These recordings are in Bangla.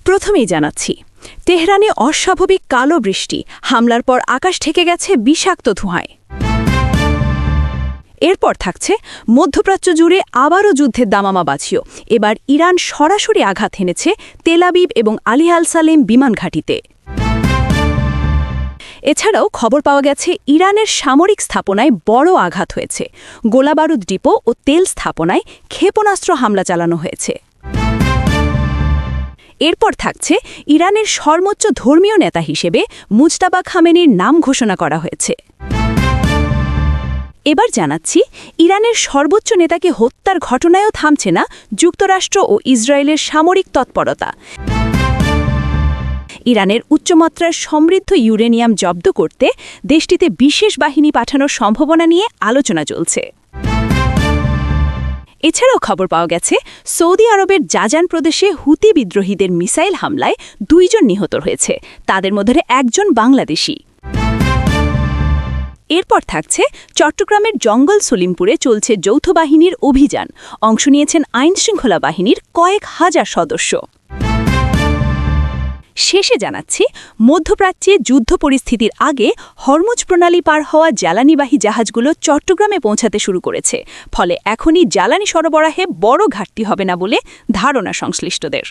প্রথমেই জানাচ্ছি, তেহরানে অস্বাভাবিক কালো বৃষ্টি, হামলার পর আকাশ ঢেকে গেছে বিষাক্ত ধোঁয়ায়। এরপর থাকছে মধ্যপ্রাচ্য জুড়ে আবারও যুদ্ধের দামামা বাজিও। এবার ইরান সরাসরি আঘাত হেনেছে তেল আবিব এবং আলী আল সালেম বিমান ঘাঁটিতে। এছাড়াও খবর পাওয়া গেছে ইরানের সামরিক স্থাপনায় বড় আঘাত হয়েছে। গোলাবারুদ ডিপো ও তেল স্থাপনায় ক্ষেপণাস্ত্র হামলা চালানো হয়েছে। এরপর থাকছে ইরানের সর্বোচ্চ ধর্মীয় নেতা হিসেবে মুজতাবা খামেনির নাম ঘোষণা করা হয়েছে। এবার জানাচ্ছি, ইরানের সর্বোচ্চ নেতাকে হত্যার ঘটনায়ও থামছে না যুক্তরাষ্ট্র ও ইসরায়েলের সামরিক তৎপরতা। ইরানের উচ্চমাত্রার সমৃদ্ধ ইউরেনিয়াম জব্দ করতে দেশটিতে বিশেষ বাহিনী পাঠানোর সম্ভাবনা নিয়ে আলোচনা চলছে। এছাড়াও খবর পাওয়া গেছে সৌদি আরবের জাজান প্রদেশে হুতি বিদ্রোহীদের মিসাইল হামলায় 2 জন নিহত হয়েছে, তাদের মধ্যে একজন বাংলাদেশি। এরপর থাকছে চট্টগ্রামের জঙ্গল সলিমপুরে চলছে যৌথ বাহিনীর অভিযান। অংশ নিয়েছেন আইনশৃঙ্খলা বাহিনীর কয়েক হাজার সদস্য। শেষে জানাচ্ছি, মধ্যপ্রাচ্যে যুদ্ধ পরিস্থিতির আগে হরমুজ প্রণালী পার হওয়া জ্বালানিবাহী জাহাজগুলো চট্টগ্রামে পৌঁছাতে শুরু করেছে। ফলে এখনই জ্বালানি সরবরাহে বড় ঘাটতি হবে না বলে ধারণা সংশ্লিষ্টদের।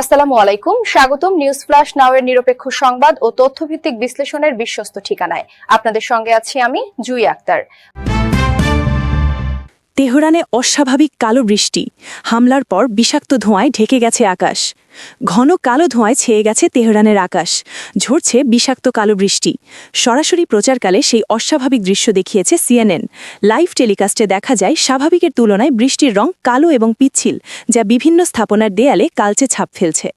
আসসালামু আলাইকুম, স্বাগতম নিউজ ফ্ল্যাশ নাও এর নিরপেক্ষ সংবাদ ও তথ্যভিত্তিক বিশ্লেষণের বিশ্বস্ত ঠিকানায়। আপনাদের সঙ্গে আছি আমি জুই আক্তার। তেহরানে অস্বাভাবিক কালো বৃষ্টি, হামলার পর বিষাক্ত ধোঁয়ায় ঢেকে গেছে আকাশ। ঘন কালো ধোঁয়ায় ছেয়ে গেছে তেহরানের আকাশ, ঝরছে বিষাক্ত কালো বৃষ্টি। সরাসরি প্রচারকালে সেই অস্বাভাবিক দৃশ্য দেখিয়েছে সিএনএন। লাইভ টেলিকাস্টে দেখা যায় স্বাভাবিকের তুলনায় বৃষ্টির রং কালো এবং পিচ্ছিল, যা বিভিন্ন স্থাপনার দেয়ালে কালচে ছাপ ফেলছে।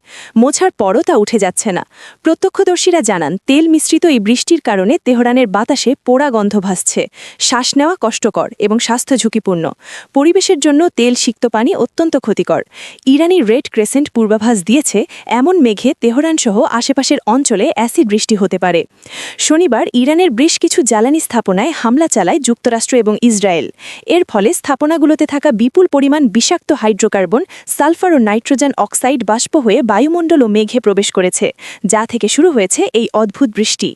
মোছার পরও তা উঠে যাচ্ছে না। প্রত্যক্ষদর্শীরা জানান, তেল মিশ্রিত এই বৃষ্টির কারণে তেহরানের বাতাসে পোড়া গন্ধ ভাসছে। শ্বাস নেওয়া কষ্টকর এবং স্বাস্থ্য ঝুঁকিপূর্ণ। পরিবেশের জন্য তেল সিক্ত পানি অত্যন্ত ক্ষতিকর। ইরানি রেড ক্রেসেন্ট পূর্বাভাস দিয়েছে, এমন মেঘে তেহরানসহ আশেপাশের অঞ্চলে অ্যাসিড বৃষ্টি হতে পারে। শনিবার ইরানের বেশ কিছু জ্বালানি স্থাপনায় হামলা চালায় যুক্তরাষ্ট্র এবং ইসরায়েল। এর ফলে স্থাপনাগুলোতে থাকা বিপুল পরিমাণ বিষাক্ত হাইড্রোকার্বন, সালফার ও নাইট্রোজেন অক্সাইড বাষ্প হয়ে বায়ুমণ্ডল ও মেঘে প্রবেশ করেছে, যা থেকে শুরু হয়েছে এই অদ্ভুত বৃষ্টি।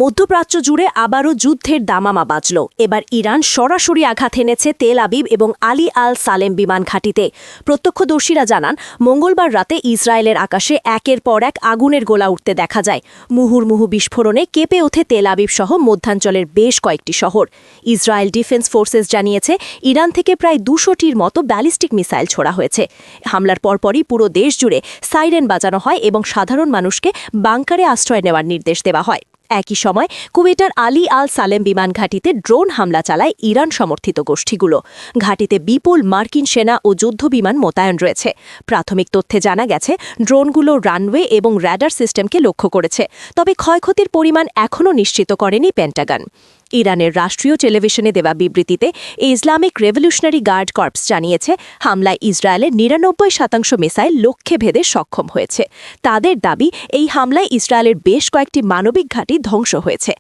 মধ্যপ্রাচ্য জুড়ে আবারও যুদ্ধের দামামা বাজল। এবার ইরান সরাসরি আঘাত এনেছে তেল আবিব এবং আলী আল সালেম বিমান ঘাঁটিতে। প্রত্যক্ষদর্শীরা জানান, মঙ্গলবার রাতে ইসরায়েলের আকাশে একের পর এক আগুনের গোলা উঠতে দেখা যায়। মুহুর্মুহু বিস্ফোরণে কেঁপে ওঠে তেল আবিব সহ মধ্যাঞ্চলের বেশ কয়েকটি শহর। ইসরায়েল ডিফেন্স ফোর্সেস জানিয়েছে, ইরান থেকে প্রায় 200টির মতো ব্যালিস্টিক মিসাইল ছোড়া হয়েছে। হামলার পরপরই পুরো দেশ জুড়ে সাইরেন বাজানো হয় এবং সাধারণ মানুষকে বাংকারে আশ্রয় নেওয়ার নির্দেশ দেওয়া হয়। একই সময় কুয়েটার আলী আল সালেম বিমান ঘাঁটিতে ড্রোন হামলা চালায় ইরান সমর্থিত গোষ্ঠীগুলো। ঘাঁটিতে বিপুল মার্কিন সেনা ও যুদ্ধবিমান মোতায়েন রয়েছে। প্রাথমিক তথ্যে জানা গেছে, ড্রোনগুলো রানওয়ে এবং র্যাডার সিস্টেমকে লক্ষ্য করেছে, তবে ক্ষয়ক্ষতির পরিমাণ এখনও নিশ্চিত করেনি পেন্টাগন। ইরানের রাষ্ট্রীয় টেলিভিশনে দেওয়া বিবৃতিতে ইসলামিক রেভলিউশনারি গার্ড কর্পস জানিয়েছে, হামলায় ইসরায়েলের 99% মিসাইল লক্ষ্যে ভেদে সক্ষম হয়েছে। তাদের দাবি, এই হামলায় ইসরায়েলের বেশ কয়েকটি মানবিক ঘাঁটি ধ্বংস হয়েছে।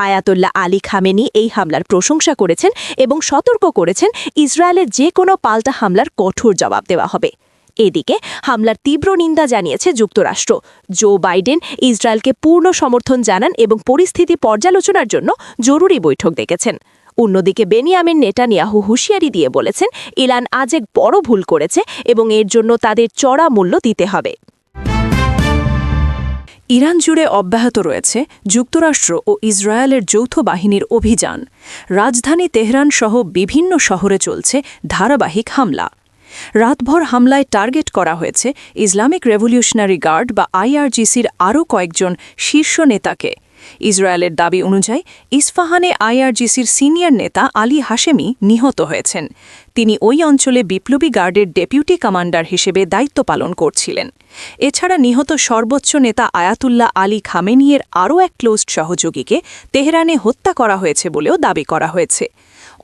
আয়াতুল্লাহ আলী খামেনি এই হামলার প্রশংসা করেছেন এবং সতর্ক করেছেন, ইসরায়েলের যে কোনো পাল্টা হামলার কঠোর জবাব দেওয়া হবে। এদিকে হামলার তীব্র নিন্দা জানিয়েছে যুক্তরাষ্ট্র। জো বাইডেন ইসরায়েলকে পূর্ণ সমর্থন জানান এবং পরিস্থিতি পর্যালোচনার জন্য জরুরি বৈঠক ডেকেছেন। অন্যদিকে বেনিয়ামিন নেতানিয়াহু হুঁশিয়ারি দিয়ে বলেছেন, ইরান আজ এক বড় ভুল করেছে এবং এর জন্য তাদের চড়া মূল্য দিতে হবে। ইরান জুড়ে অব্যাহত রয়েছে যুক্তরাষ্ট্র ও ইসরায়েলের যৌথ বাহিনীর অভিযান। রাজধানী তেহরান সহ বিভিন্ন শহরে চলছে ধারাবাহিক হামলা। রাতভর হামলায় টার্গেট করা হয়েছে ইসলামিক রেভলিউশনারি গার্ড বা আইআরজিসির আরও কয়েকজন শীর্ষ নেতাকে। ইসরায়েলের দাবি অনুযায়ী ইস্পাহানে আইআরজিসির সিনিয়র নেতা আলী হাশেমি নিহত হয়েছেন। তিনি ওই অঞ্চলে বিপ্লবী গার্ডের ডেপুটি কমান্ডার হিসেবে দায়িত্ব পালন করছিলেন। এছাড়া নিহত সর্বোচ্চ নেতা আয়াতুল্লাহ আলী খামেনিয়ের আরও এক ক্লোজড সহযোগীকে তেহরানে হত্যা করা হয়েছে বলেও দাবি করা হয়েছে।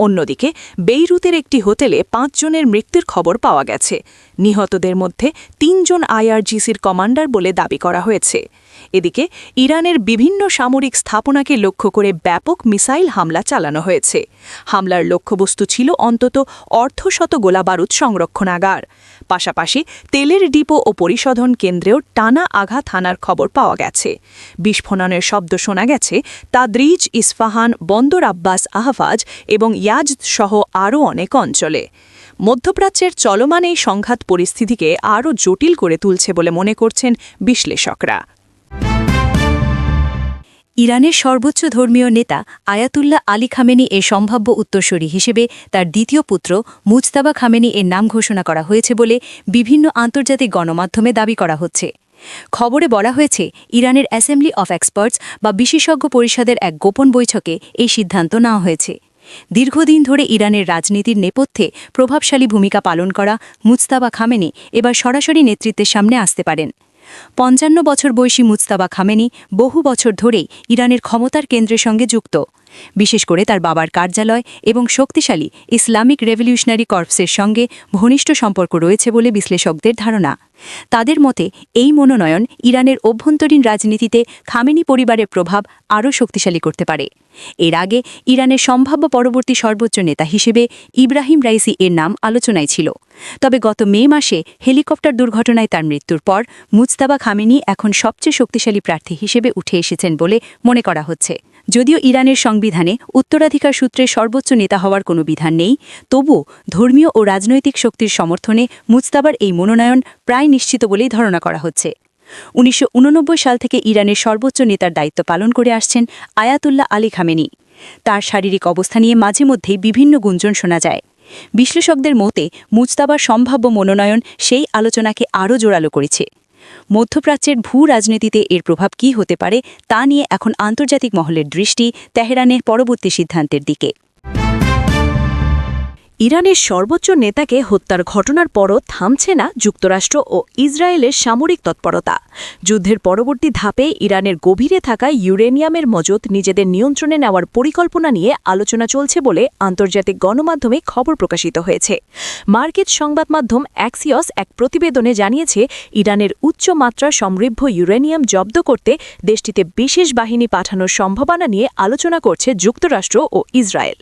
অন্যদিকে বেইরুতের একটি হোটেলে 5 জনের মৃত্যুর খবর পাওয়া গেছে। নিহতদের মধ্যে 3 জন আইআরজিসির কমান্ডার বলে দাবি করা হয়েছে। এদিকে ইরানের বিভিন্ন সামরিক স্থাপনাকে লক্ষ্য করে ব্যাপক মিসাইল হামলা চালানো হয়েছে। হামলার লক্ষ্যবস্তু ছিল অন্তত অর্ধশত গোলাবারুদ সংরক্ষণাগার। পাশাপাশি তেলের ডিপো ও পরিশোধন কেন্দ্রেও টানা আঘাত হানার খবর পাওয়া গেছে। বিস্ফোরণের শব্দ শোনা গেছে তাদ্রিজ, ইস্পাহান, বন্দর আব্বাস আহফাজ এবং ইয়াজদ সহ আরও অনেক অঞ্চলে। মধ্যপ্রাচ্যের চলমান এই সংঘাত পরিস্থিতিকে আরও জটিল করে তুলছে বলে মনে করছেন বিশ্লেষকরা। ইরানের সর্বোচ্চ ধর্মীয় নেতা আয়াতুল্লাহ আলী খামেনি এর সম্ভাব্য উত্তরসূরি হিসেবে তার দ্বিতীয় পুত্র মুজতাবা খামেনি এর নাম ঘোষণা করা হয়েছে বলে বিভিন্ন আন্তর্জাতিক গণমাধ্যমে দাবি করা হচ্ছে। খবরে বলা হয়েছে ইরানের অ্যাসেম্বলি অফ এক্সপার্টস বা বিশেষজ্ঞ পরিষদের এক গোপন বৈঠকে এই সিদ্ধান্ত নেওয়া হয়েছে। দীর্ঘদিন ধরে ইরানের রাজনীতির নেপথ্যে প্রভাবশালী ভূমিকা পালন করা মুজতাবা খামেনি এবার সরাসরি নেতৃত্বের সামনে আসতে পারেন। ৫৫ বছর বয়সী মুজতাবা খামেনি বহু বছর ধরেই ইরানের ক্ষমতার কেন্দ্রের সঙ্গে যুক্ত। বিশেষ করে তার বাবার কার্যালয় এবং শক্তিশালী ইসলামিক রেভলিউশনারি কর্পসের সঙ্গে ঘনিষ্ঠ সম্পর্ক রয়েছে বলে বিশ্লেষকদের ধারণা। তাদের মতে এই মনোনয়ন ইরানের অভ্যন্তরীণ রাজনীতিতে খামেনি পরিবারের প্রভাব আরও শক্তিশালী করতে পারে। এর আগে ইরানের সম্ভাব্য পরবর্তী সর্বোচ্চ নেতা হিসেবে ইব্রাহিম রাইসি এর নাম আলোচনায় ছিল। তবে গত মে মাসে হেলিকপ্টার দুর্ঘটনায় তার মৃত্যুর পর মুজতাবা খামেনি এখন সবচেয়ে শক্তিশালী প্রার্থী হিসেবে উঠে এসেছেন বলে মনে করা হচ্ছে। যদিও ইরানের সংবিধানে উত্তরাধিকার সূত্রে সর্বোচ্চ নেতা হওয়ার কোনো বিধান নেই, তবুও ধর্মীয় ও রাজনৈতিক শক্তির সমর্থনে মুজতাবার এই মনোনয়ন প্রায় নিশ্চিত বলেই ধারণা করা হচ্ছে। ১৯৮৯ সাল থেকে ইরানের সর্বোচ্চ নেতার দায়িত্ব পালন করে আসছেন আয়াতুল্লাহ আলী খামেনি। তার শারীরিক অবস্থা নিয়ে মাঝে মধ্যেই বিভিন্ন গুঞ্জন শোনা যায়। বিশ্লেষকদের মতে মুজতাবার সম্ভাব্য মনোনয়ন সেই আলোচনাকে আরও জোরালো করেছে। মধ্যপ্রাচ্যের ভূ রাজনীতিতে এর প্রভাব কী হতে পারে তা নিয়ে এখন আন্তর্জাতিক মহলের দৃষ্টি তেহরানের পরবর্তী সিদ্ধান্তের দিকে। ইরানের সর্বোচ্চ নেতাকে হত্যার ঘটনার পরও থামছে না যুক্তরাষ্ট্র ও ইসরায়েলের সামরিক তৎপরতা। যুদ্ধের পরবর্তী ধাপে ইরানের গভীরে থাকা ইউরেনিয়ামের মজুত নিজেদের নিয়ন্ত্রণে নেওয়ার পরিকল্পনা নিয়ে আলোচনা চলছে বলে আন্তর্জাতিক গণমাধ্যমে খবর প্রকাশিত হয়েছে। মার্কিন সংবাদ মাধ্যম অ্যাক্সিয়স এক প্রতিবেদনে জানিয়েছে ইরানের উচ্চ মাত্রা সমৃদ্ধ ইউরেনিয়াম জব্দ করতে দেশটিতে বিশেষ বাহিনী পাঠানোর সম্ভাবনা নিয়ে আলোচনা করছে যুক্তরাষ্ট্র ও ইসরায়েল।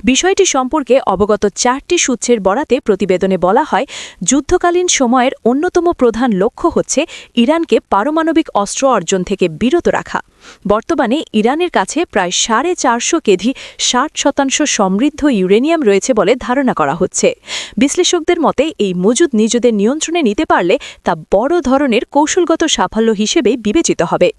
বিষয়টি সম্পর্কে অবগত 4টি সূত্রের বরাতে প্রতিবেদনে বলা হয়, যুদ্ধকালীন সময়ের অন্যতম প্রধান লক্ষ্য হচ্ছে ইরানকে পারমাণবিক অস্ত্র অর্জন থেকে বিরত রাখা। বর্তমানে ইরানের কাছে প্রায় 450 কেজি 60% সমৃদ্ধ ইউরেনিয়াম রয়েছে বলে ধারণা করা হচ্ছে। বিশ্লেষকদের মতে এই মজুদ নিজেদের নিয়ন্ত্রণে নিতে পারলে তা বড় ধরনের কৌশলগত সাফল্য হিসেবে বিবেচিত হবে।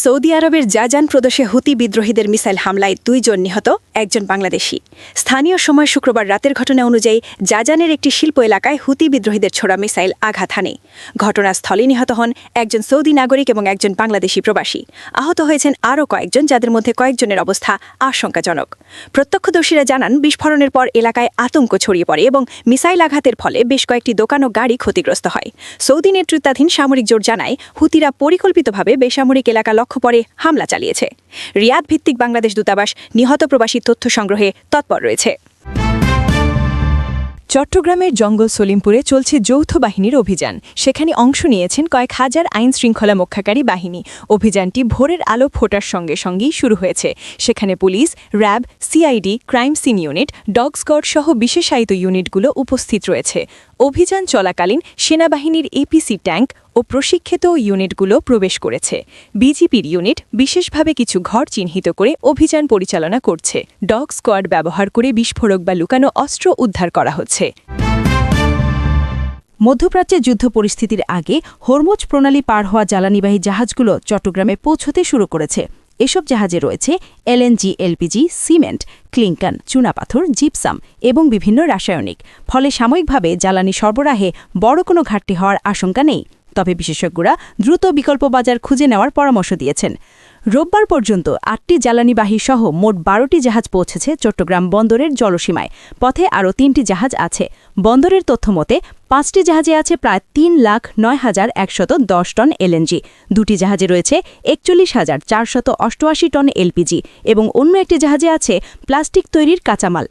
সৌদি আরবের জাজান প্রদেশে হুতি বিদ্রোহীদের মিসাইল হামলায় 2 জন নিহত, 1 জন বাংলাদেশি। স্থানীয় সময় শুক্রবার রাতের ঘটনা অনুযায়ী জাজানের একটি শিল্প এলাকায় হুতি বিদ্রোহীদের ছোড়া মিসাইল আঘাত হানে। ঘটনাস্থলে নিহত হন 1 জন সৌদি নাগরিক এবং 1 জন বাংলাদেশি প্রবাসী। আহত হয়েছেন আরও কয়েকজন, যাদের মধ্যে কয়েকজনের অবস্থা আশঙ্কাজনক। প্রত্যক্ষদর্শীরা জানান, বিস্ফোরণের পর এলাকায় আতঙ্ক ছড়িয়ে পড়ে এবং মিসাইল আঘাতের ফলে বেশ কয়েকটি দোকান ও গাড়ি ক্ষতিগ্রস্ত হয়। সৌদি নেতৃত্বাধীন সামরিক জোট জানায়, হুতিরা পরিকল্পিতভাবে বেসামরিক এলাকা লক্ষ্য করে হামলা চালিয়েছে। রিয়াদ ভিত্তিক বাংলাদেশ দূতাবাস নিহত প্রবাসী তথ্য সংগ্রহে তৎপর রয়েছে। চট্টগ্রামের জঙ্গল সলিমপুরে চলছে যৌথ বাহিনীর অভিযান। সেখানে অংশ নিয়েছেন কয়েক হাজার আইন শৃঙ্খলা রক্ষাকারী বাহিনী। অভিযানটি ভোরের আলো ফোটার সঙ্গে সঙ্গেই শুরু হয়েছে। সেখানে police, RAB, CID, crime scene unit, dog squad সহ বিশেষায়িত ইউনিটগুলো উপস্থিত রয়েছে। অভিযান চলাকালীন সেনাবাহিনীর এপিসি ট্যাঙ্ক ও প্রশিক্ষিত ইউনিটগুলো প্রবেশ করেছে। বিজিপির ইউনিট বিশেষভাবে কিছু ঘর চিহ্নিত করে অভিযান পরিচালনা করছে। ডগ স্কোয়াড ব্যবহার করে বিস্ফোরক বা লুকানো অস্ত্র উদ্ধার করা হচ্ছে। মধ্যপ্রাচ্যে যুদ্ধ পরিস্থিতির আগে হরমুজ প্রণালী পার হওয়া জ্বালানিবাহী জাহাজগুলো চট্টগ্রামে পৌঁছতে শুরু করেছে। এসব জাহাজে রয়েছে এলএনজি, এলপিজি, সিমেন্ট, ক্লিংকান, চুনাপাথর, জিপসাম এবং বিভিন্ন রাসায়নিক। ফলে সাময়িকভাবে জ্বালানি সরবরাহে বড় কোনো ঘাটতি হওয়ার আশঙ্কা নেই। তবে বিশেষজ্ঞরা দ্রুত বিকল্প বাজার খুঁজে নেওয়ার পরামর্শ দিয়েছেন। রোববার পর্যন্ত 8টি জ্বালানিবাহী সহ মোট 12টি জাহাজ পৌঁছেছে চট্টগ্রাম বন্দরের জলসীমায়। পথে আরও 3টি জাহাজ আছে। বন্দরের তথ্য মতে 5টি জাহাজে আছে প্রায় 3,09,110 টন এলএনজি, 2টি জাহাজে রয়েছে 41,488 টন এলপিজি এবং অন্য একটি জাহাজে আছে প্লাস্টিক তৈরির কাঁচামাল।